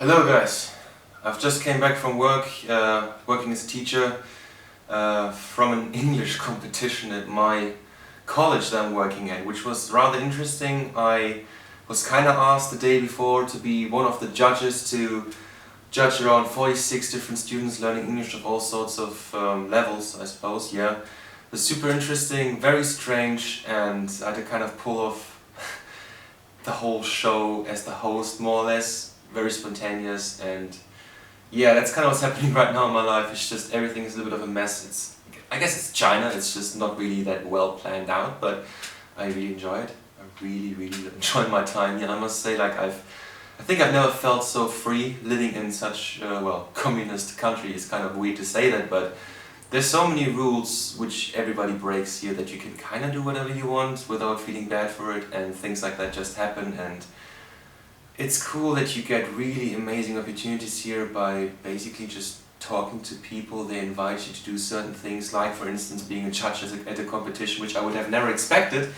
Hello guys, I've just came back from work, working as a teacher from an English competition at my college that I'm working at, which was rather interesting. I was kind of asked the day before to be one of the judges to judge around 46 different students learning English of all sorts of levels, I suppose, yeah. It was super interesting, very strange, and I had to kind of pull off the whole show as the host, more or less. Very spontaneous, and yeah, that's kind of what's happening right now in my life. It's just everything is a little bit of a mess. I guess it's China, it's just not really that well planned out, but I really enjoy it. I really enjoyed my time here. I must say, like, I think I've never felt so free living in such well, communist country. It's kind of weird to say that, but there's so many rules which everybody breaks here that you can kind of do whatever you want without feeling bad for it, and things like that just happen. And it's cool that you get really amazing opportunities here by basically just talking to people. They invite you to do certain things, like for instance being a judge at a competition, which I would have never expected.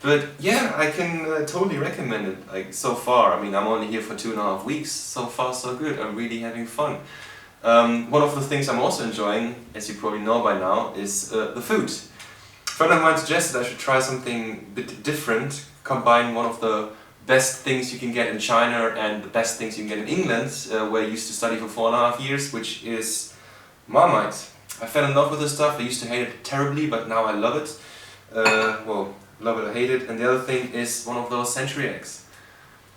But yeah, I can totally recommend it. Like, so far, I mean, I'm only here for 2.5 weeks, so far so good. I'm really having fun. One of the things I'm also enjoying, as you probably know by now, is the food. A friend of mine suggested I should try something a bit different, combine one of the best things you can get in China and the best things you can get in England, where I used to study for 4.5 years, which is Marmite. I fell in love with this stuff. I used to hate it terribly, but now I love it. Well, love it or hate it. And the other thing is one of those century eggs.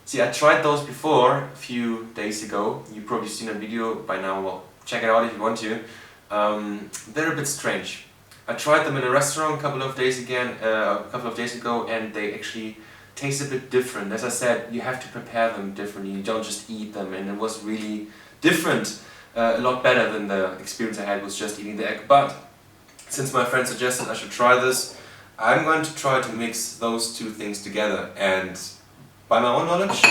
See, I tried those before a few days ago. You've probably seen a video by now. Well, check it out if you want to. They're a bit strange. I tried them in a restaurant a couple of days ago, and they actually taste a bit different. As I said, you have to prepare them differently. You don't just eat them, and it was really different. A lot better than the experience I had with just eating the egg. But since my friend suggested I should try this, I'm going to try to mix those two things together, and by my own knowledge,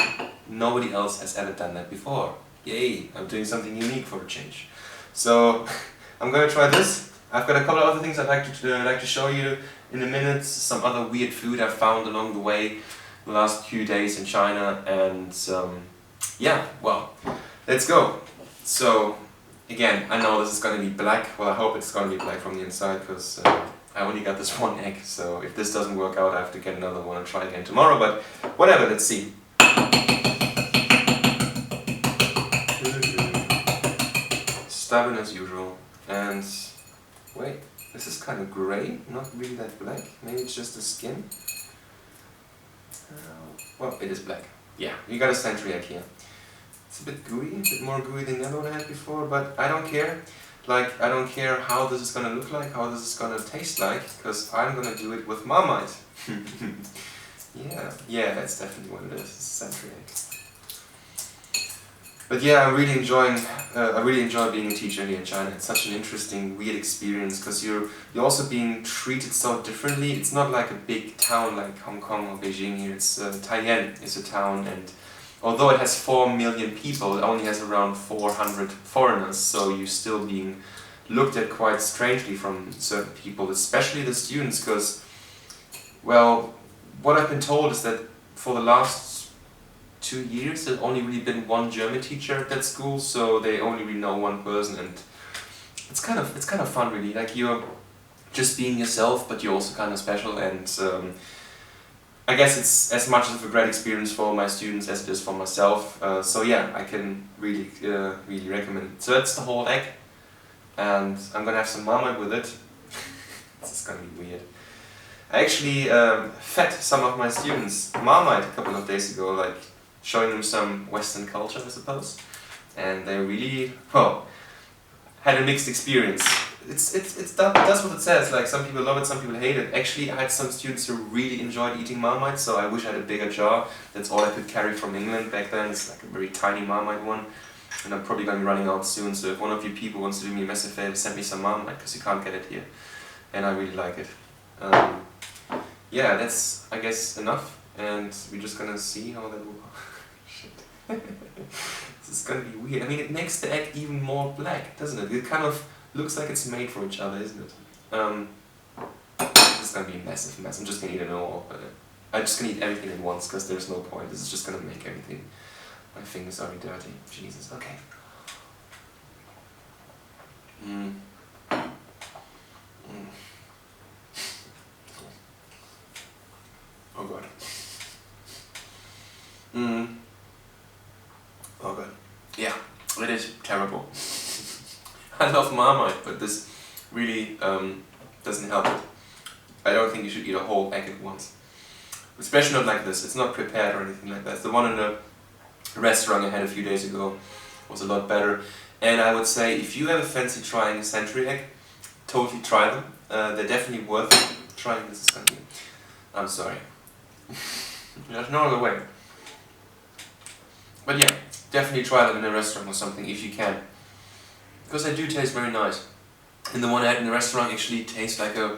nobody else has ever done that before. Yay, I'm doing something unique for a change. So I'm going to try this. I've got a couple of other things I'd like to show you in a minute. Some other weird food I found along the way the last few days in China, and yeah, well, let's go. So again, I know this is going to be black. Well, I hope it's going to be black from the inside, because I only got this one egg, so if this doesn't work out I have to get another one and try again tomorrow, but whatever, let's see. Stubborn as usual. And wait, this is kind of grey, not really that black. Maybe it's just the skin. Well, it is black. Yeah, you got a century egg here. It's a bit gooey, a bit more gooey than the other one I had before, but I don't care. Like, I don't care how this is gonna look like, how this is gonna taste like, because I'm gonna do it with Marmite. Yeah, that's definitely what it is. It's a century egg. But yeah, I really enjoy being a teacher here in China. It's such an interesting, weird experience, because you're also being treated so differently. It's not like a big town like Hong Kong or Beijing here. It's Taiyan is a town, and although it has 4 million people, it only has around 400 foreigners. So you're still being looked at quite strangely from certain people, especially the students, because, well, what I've been told is that for the last 2 years, there's only really been one German teacher at that school, so they only really know one person, and it's kind of fun, really. Like, you're just being yourself, but you're also kind of special, and I guess it's as much of a great experience for my students as it is for myself. So yeah, I can really recommend it. So that's the whole egg, and I'm gonna have some Marmite with it. This is gonna be weird. I actually fed some of my students Marmite a couple of days ago, like showing them some Western culture, I suppose, and they really, well, had a mixed experience. That's what it says. Like, some people love it, some people hate it. Actually, I had some students who really enjoyed eating Marmite, so I wish I had a bigger jar. That's all I could carry from England back then. It's like a very tiny Marmite one, and I'm probably going to be running out soon. So if one of you people wants to do me a massive favor, send me some Marmite, because you can't get it here, and I really like it. Yeah, that's, I guess, enough, and we're just gonna see how that will. Shit. This is gonna be weird. I mean, it makes the egg even more black, doesn't it? It kind of looks like it's made for each other, isn't it? This is gonna be a massive mess. I'm just gonna eat it all. I'm just gonna eat everything at once, because there's no point. This is just gonna make everything My fingers are dirty. Jesus, okay. Mm. Mm. Oh god. Mm. Oh god. Yeah, it is terrible. I love Marmite, but this really doesn't help it. I don't think you should eat a whole egg at once. Especially not like this. It's not prepared or anything like that. The one in the restaurant I had a few days ago was a lot better. And I would say if you ever fancy trying a century egg, totally try them. They're definitely worth trying. This is gonna be... I'm sorry. There's no other way. But yeah, definitely try them in a restaurant or something if you can. Because they do taste very nice. And the one I had in the restaurant actually tastes like a,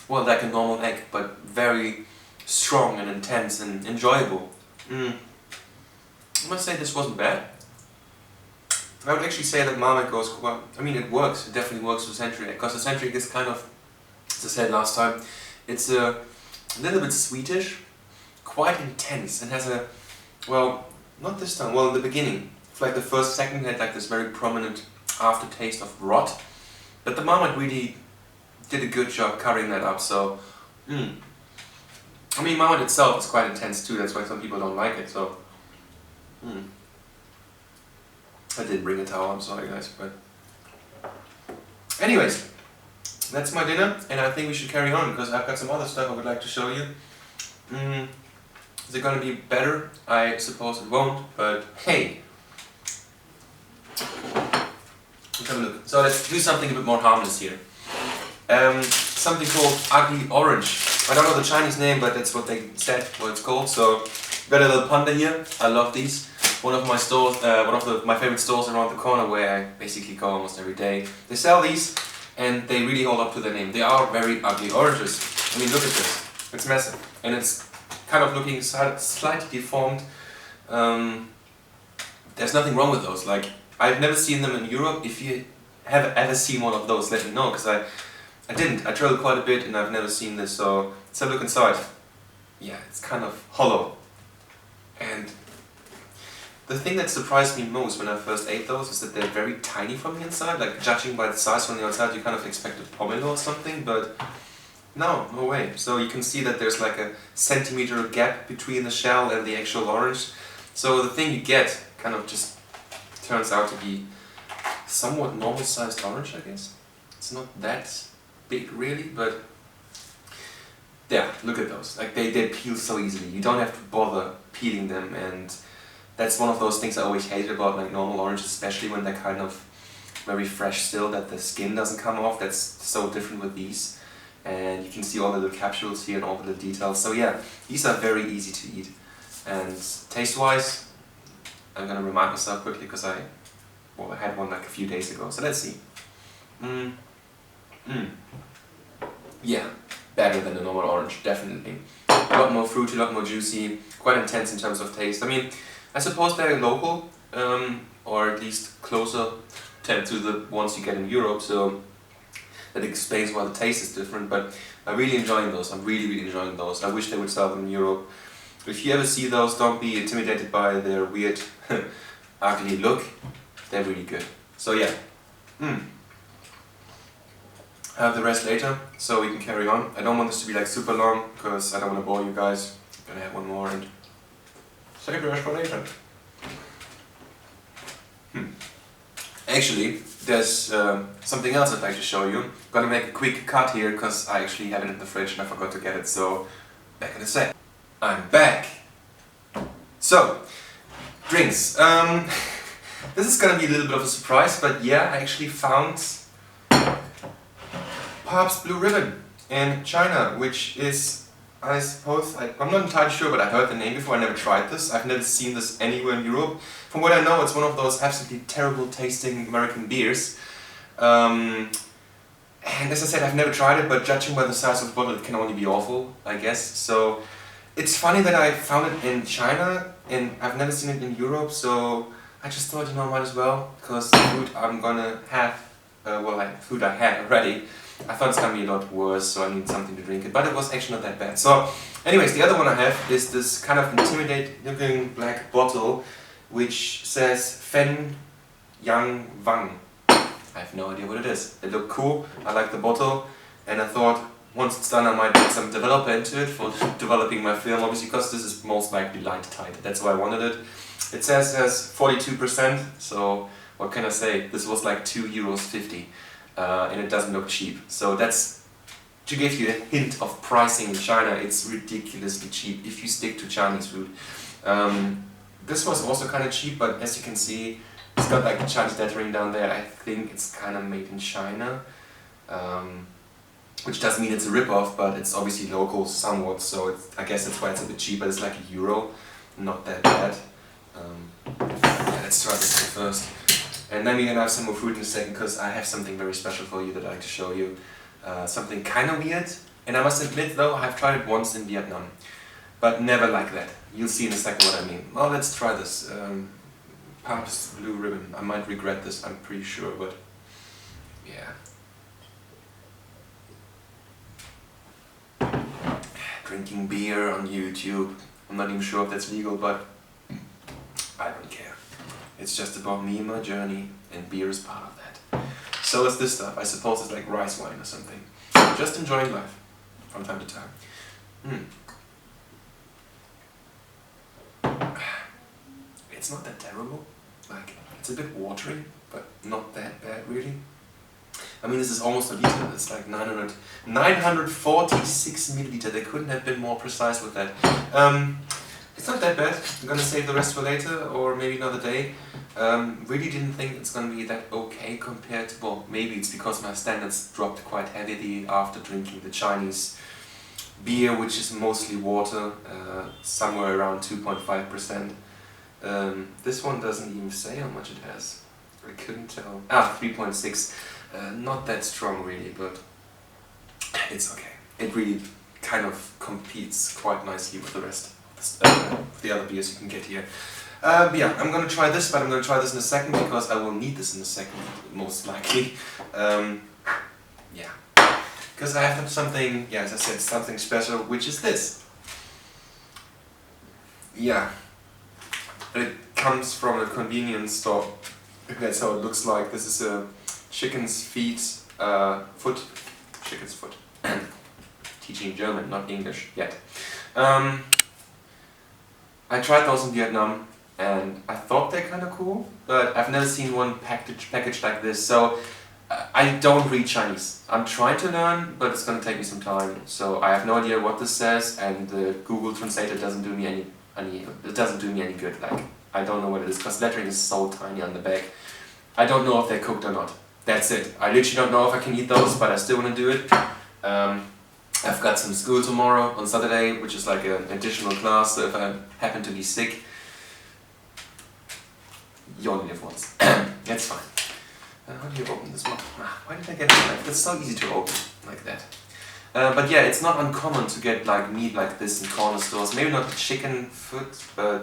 well, like a normal egg, but very strong and intense and enjoyable. I must say this wasn't bad. I would actually say that Marmite goes well. I mean, it works. It definitely works for century egg. Because the century egg is kind of, as I said last time, it's a little bit sweetish, quite intense, and has a, well, not this time, well in the beginning, for like the first second had like this very prominent aftertaste of rot, but the Marmite really did a good job covering that up, so, I mean Marmite itself is quite intense too, that's why some people don't like it, so, I did bring a towel, I'm sorry guys, but, anyways, that's my dinner, and I think we should carry on, because I've got some other stuff I would like to show you. Is it gonna be better? I suppose it won't, but hey! Let's have a look. So let's do something a bit more harmless here. Something called ugly orange. I don't know the Chinese name, but that's what they said, what it's called. So, got a little panda here. I love these. One of my stores, my favorite stores around the corner where I basically go almost every day. They sell these, and they really hold up to their name. They are very ugly oranges. I mean, look at this. It's massive, and it's kind of looking slightly deformed. There's nothing wrong with those. Like, I've never seen them in Europe. If you have ever seen one of those, let me know, because I didn't. I traveled quite a bit and I've never seen this, so let's have a look inside. Yeah, it's kind of hollow. And the thing that surprised me most when I first ate those is that they're very tiny from the inside. Like, judging by the size from the outside, you kind of expect a pomelo or something, but no way. So you can see that there's like a centimeter gap between the shell and the actual orange. So the thing you get kind of just turns out to be somewhat normal sized orange, I guess. It's not that big really, but yeah, look at those. Like they peel so easily. You don't have to bother peeling them, and that's one of those things I always hated about like normal oranges, especially when they're kind of very fresh still, that the skin doesn't come off. That's so different with these. And you can see all the little capsules here and all the little details. So yeah, these are very easy to eat. And taste-wise, I'm gonna remind myself quickly because I had one like a few days ago. So let's see. Yeah, better than the normal orange, definitely. A lot more fruity, a lot more juicy, quite intense in terms of taste. I mean, I suppose they're local, or at least closer to the ones you get in Europe. So that explains why the taste is different, but I'm really enjoying those. I'm really enjoying those. I wish they would sell them in Europe. If you ever see those, don't be intimidated by their weird, ugly look. They're really good. So yeah. I have the rest later, so we can carry on. I don't want this to be like super long, because I don't want to bore you guys. I'm gonna have one more and save the rest for later. Actually, there's something else I'd like to show you. I'm gonna make a quick cut here because I actually have it in the fridge and I forgot to get it, so back in a sec. I'm back! So, drinks. This is gonna be a little bit of a surprise, but yeah, I actually found Pabst Blue Ribbon in China, which is, I suppose, I'm not entirely sure, but I heard the name before. I never tried this. I've never seen this anywhere in Europe. From what I know, it's one of those absolutely terrible tasting American beers. And as I said, I've never tried it, but judging by the size of the bottle, it can only be awful, I guess. So it's funny that I found it in China, and I've never seen it in Europe, so I just thought, you know, might as well, because the food I'm gonna have, food I had already, I thought it's gonna be a lot worse, so I need something to drink it, but it was actually not that bad. So, anyways, the other one I have is this kind of intimidating looking black bottle, which says Fen Yang Wang. I have no idea what it is. It looked cool, I like the bottle, and I thought once it's done I might put some developer into it for developing my film, obviously because this is most likely light tight. That's why I wanted it. It says it has 42%, so what can I say? This was like €2.50, and it doesn't look cheap. So that's to give you a hint of pricing in China. It's ridiculously cheap if you stick to Chinese food. This was also kind of cheap, but as you can see, it's got like the Chinese lettering down there. I think it's kind of made in China, which doesn't mean it's a rip-off, but it's obviously local somewhat, so I guess that's why it's a bit cheaper. It's like €1, not that bad. Yeah, let's try this one first. And then we're gonna have some more fruit in a second, because I have something very special for you that I'd like to show you. Something kind of weird, and I must admit though, I've tried it once in Vietnam, but never like that. You'll see in a second what I mean. Well, let's try this. Pap's Blue Ribbon. I might regret this, I'm pretty sure, but yeah. Drinking beer on YouTube. I'm not even sure if that's legal, but I don't care. It's just about me and my journey, and beer is part of that. So is this stuff. I suppose it's like rice wine or something. Just enjoying life from time to time. It's not that terrible. Like, it's a bit watery, but not that bad really. I mean, this is almost a liter. It's like 946 milliliter. They couldn't have been more precise with that. It's not that bad. I'm gonna save the rest for later, or maybe another day. Really didn't think it's gonna be that okay compared to, well, maybe it's because my standards dropped quite heavily after drinking the Chinese beer, which is mostly water, somewhere around 2.5%. This one doesn't even say how much it has. I couldn't tell. 3.6. Not that strong really, but it's okay. It really kind of competes quite nicely with the rest of the other beers you can get here. Yeah, I'm gonna try this, but I'm gonna try this in a second because I will need this in a second, most likely. Yeah, because I have something, yeah, as I said, something special, which is this. Yeah, it comes from a convenience store. That's how it looks like. This is a chicken's feet, chicken's foot. Teaching German, not English yet. I tried those in Vietnam, and I thought they're kind of cool, but I've never seen one packaged like this. So I don't read Chinese. I'm trying to learn, but it's going to take me some time. So I have no idea what this says, and the Google Translator doesn't do me any good. Like, I don't know what it is, because lettering is so tiny on the back. I don't know if they're cooked or not. That's it. I literally don't know if I can eat those, but I still want to do it. I've got some school tomorrow on Saturday, which is like an additional class, so if I happen to be sick, you only live once. That's fine. How do you open this one? Why did I get it like that? It's so easy to open like that. But yeah, it's not uncommon to get like meat like this in corner stores. Maybe not chicken foot, but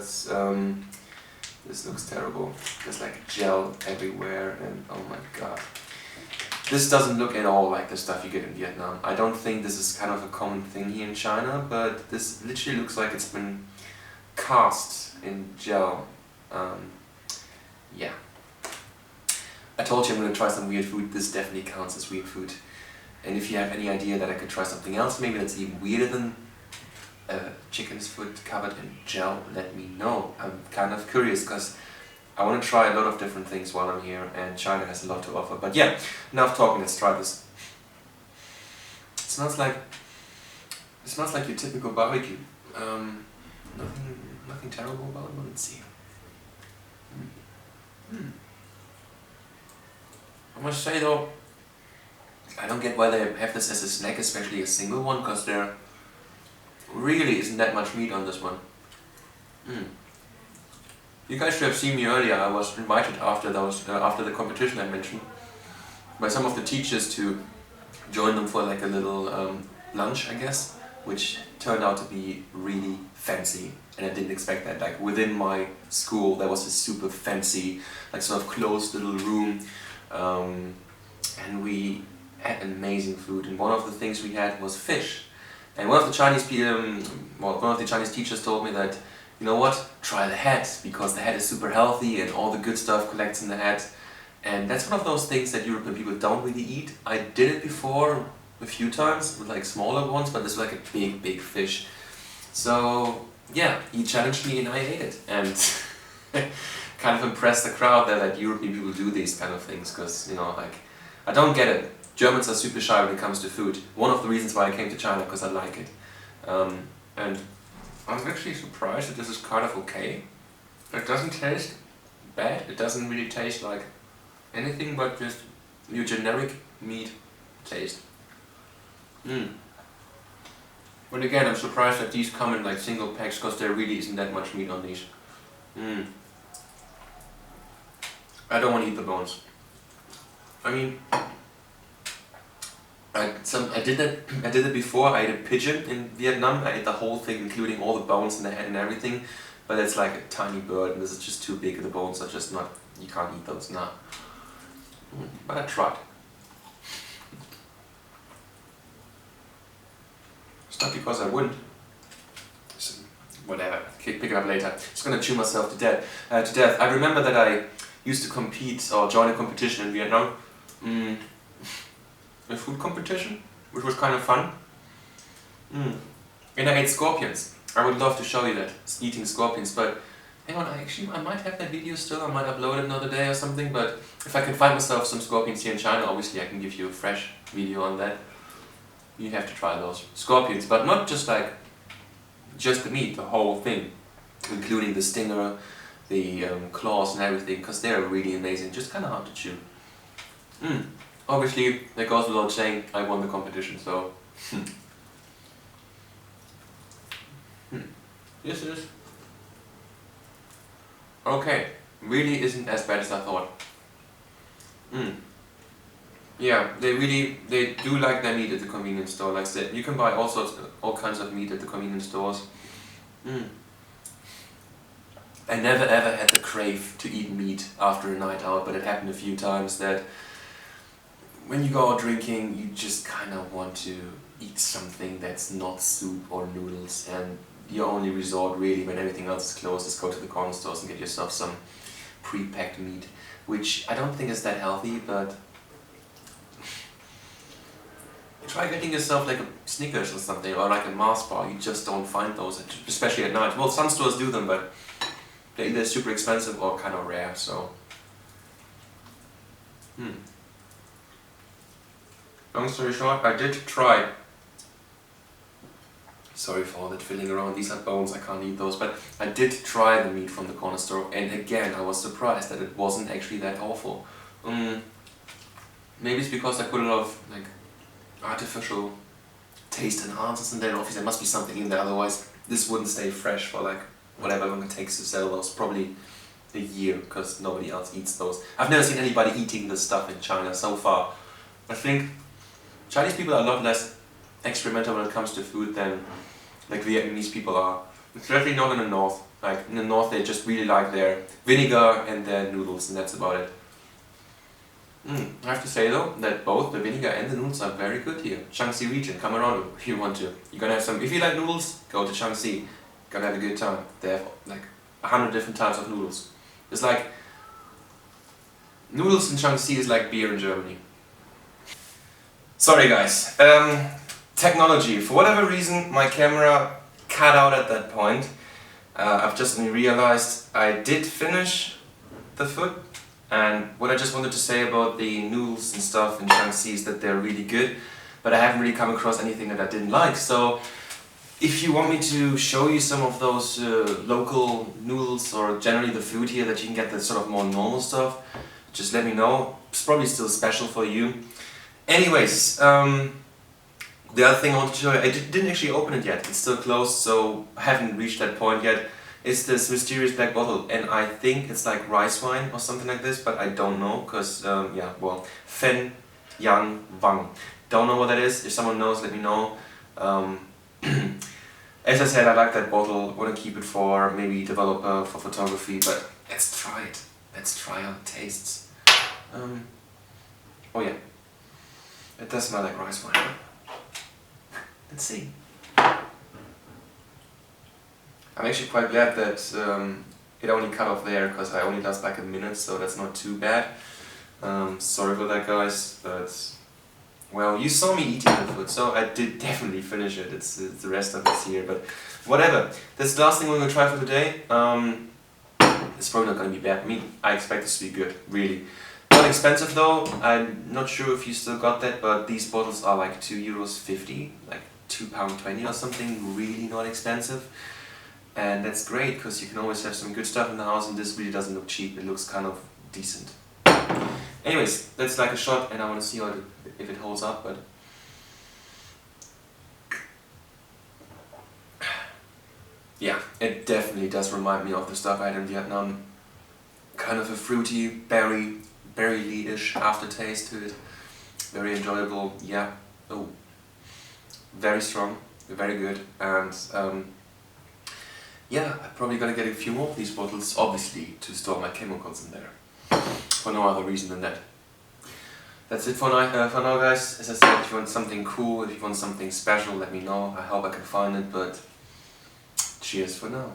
this looks terrible. There's like gel everywhere, and oh my god. This doesn't look at all like the stuff you get in Vietnam. I don't think this is kind of a common thing here in China, but this literally looks like it's been cast in gel. Yeah. I told you I'm going to try some weird food. This definitely counts as weird food. And if you have any idea that I could try something else, maybe that's even weirder than chicken's foot covered in gel, let me know. I'm kind of curious, because I want to try a lot of different things while I'm here, and China has a lot to offer. But yeah, enough talking, let's try this. It smells like your typical barbecue. Nothing terrible about it. Let's see. I must say though, I don't get why they have this as a snack, especially a single one, because there really isn't that much meat on this one. You guys should have seen me earlier. I was invited after the competition I mentioned by some of the teachers to join them for like a little lunch, I guess, which turned out to be really fancy, and I didn't expect that. Like, within my school there was a super fancy, like, sort of closed little room, and we had amazing food, and one of the things we had was fish. And one of the Chinese teachers told me that you know what, try the head, because the head is super healthy and all the good stuff collects in the head. And that's one of those things that European people don't really eat. I did it before a few times with like smaller ones, but this is like a big fish. So yeah, he challenged me and I ate it, and kind of impressed the crowd there that European people do these kind of things, because, you know, like, I don't get it. Germans are super shy when it comes to food. One of the reasons why I came to China, because I like it. And I'm actually surprised that this is kind of okay. It doesn't taste bad, it doesn't really taste like anything but just your generic meat taste. But again, I'm surprised that these come in like single packs, because there really isn't that much meat on these. I don't want to eat the bones. I mean, I did it before. I ate a pigeon in Vietnam. I ate the whole thing, including all the bones and the head and everything. But it's like a tiny bird, and this is just too big. The bones are just not. You can't eat those now. But I tried. It's not because I wouldn't. So, whatever. Pick it up later. Just gonna chew myself to death. I remember that I used to compete or join a competition in Vietnam. A food competition, which was kind of fun. And I ate scorpions. I would love to show you that, eating scorpions, but hang on, I might have that video still. I might upload it another day or something, but if I can find myself some scorpions here in China, obviously I can give you a fresh video on that. You have to try those scorpions, but not just like just the meat, the whole thing, including the stinger, the claws and everything, because they're really amazing, just kind of hard to chew. Obviously, that goes without saying, I won the competition, so... This is... okay, really isn't as bad as I thought. Yeah, they do like their meat at the convenience store, like I said. You can buy all kinds of meat at the convenience stores. I never ever had the crave to eat meat after a night out, but it happened a few times that when you go out drinking, you just kind of want to eat something that's not soup or noodles, and your only resort really, when everything else is closed, is go to the corner stores and get yourself some pre-packed meat, which I don't think is that healthy, but try getting yourself like a Snickers or something, or like a Mars bar. You just don't find those, especially at night. Well, some stores do them, but they're either super expensive or kind of rare, so... Long story short, I did try... Sorry for all that fiddling around, these are bones, I can't eat those, but I did try the meat from the corner store, and again, I was surprised that it wasn't actually that awful. Maybe it's because I put a lot of like artificial taste enhancers in there, and obviously there must be something in there, otherwise this wouldn't stay fresh for like whatever long it takes to sell those, probably a year, because nobody else eats those. I've never seen anybody eating this stuff in China so far. I think Chinese people are a lot less experimental when it comes to food than like Vietnamese people are. Especially not in the north. Like in the north they just really like their vinegar and their noodles, and that's about it. I have to say though, that both the vinegar and the noodles are very good here. Shaanxi region, come around if you want to. You're gonna have some, if you like noodles, go to Shaanxi. Gonna have a good time. They have like 100 different types of noodles. It's like, noodles in Shaanxi is like beer in Germany. Sorry guys, technology. For whatever reason my camera cut out at that point. I've just realized I did finish the food, and what I just wanted to say about the noodles and stuff in Shaanxi is that they're really good, but I haven't really come across anything that I didn't like. So if you want me to show you some of those local noodles, or generally the food here, that you can get the sort of more normal stuff, just let me know. It's probably still special for you. Anyways, the other thing I want to show you, I didn't actually open it yet, it's still closed, so I haven't reached that point yet. It's this mysterious black bottle, and I think it's like rice wine or something like this, but I don't know, because, yeah, well, Fen Yang Wang. Don't know what that is. If someone knows, let me know. As I said, I like that bottle, want to keep it for maybe developer, for photography, but let's try it. Let's try how it tastes. Oh yeah, it does smell like rice wine. Let's see. I'm actually quite glad that it only cut off there, because I only lost like a minute, so that's not too bad. Sorry for that, guys, but well, you saw me eating the food, so I did definitely finish it. It's the rest of it's here, but whatever. That's the last thing we're gonna try for today. It's probably not gonna be bad. I expect this to be good, really. Not expensive though. I'm not sure if you still got that, but these bottles are like €2.50, like £2.20 or something. Really not expensive, and that's great because you can always have some good stuff in the house, and this really doesn't look cheap. It looks kind of decent. Anyways, that's like a shot, and I want to see if it holds up. But yeah, it definitely does remind me of the stuff I had in Vietnam. Kind of a fruity, berry-ish aftertaste to it. Very enjoyable. Yeah. Oh, very strong, very good, and yeah, I'm probably gonna get a few more of these bottles, obviously, to store my chemicals in there. For no other reason than that. That's it for now, guys. As I said, if you want something cool, if you want something special, let me know. I hope I can find it, but cheers for now.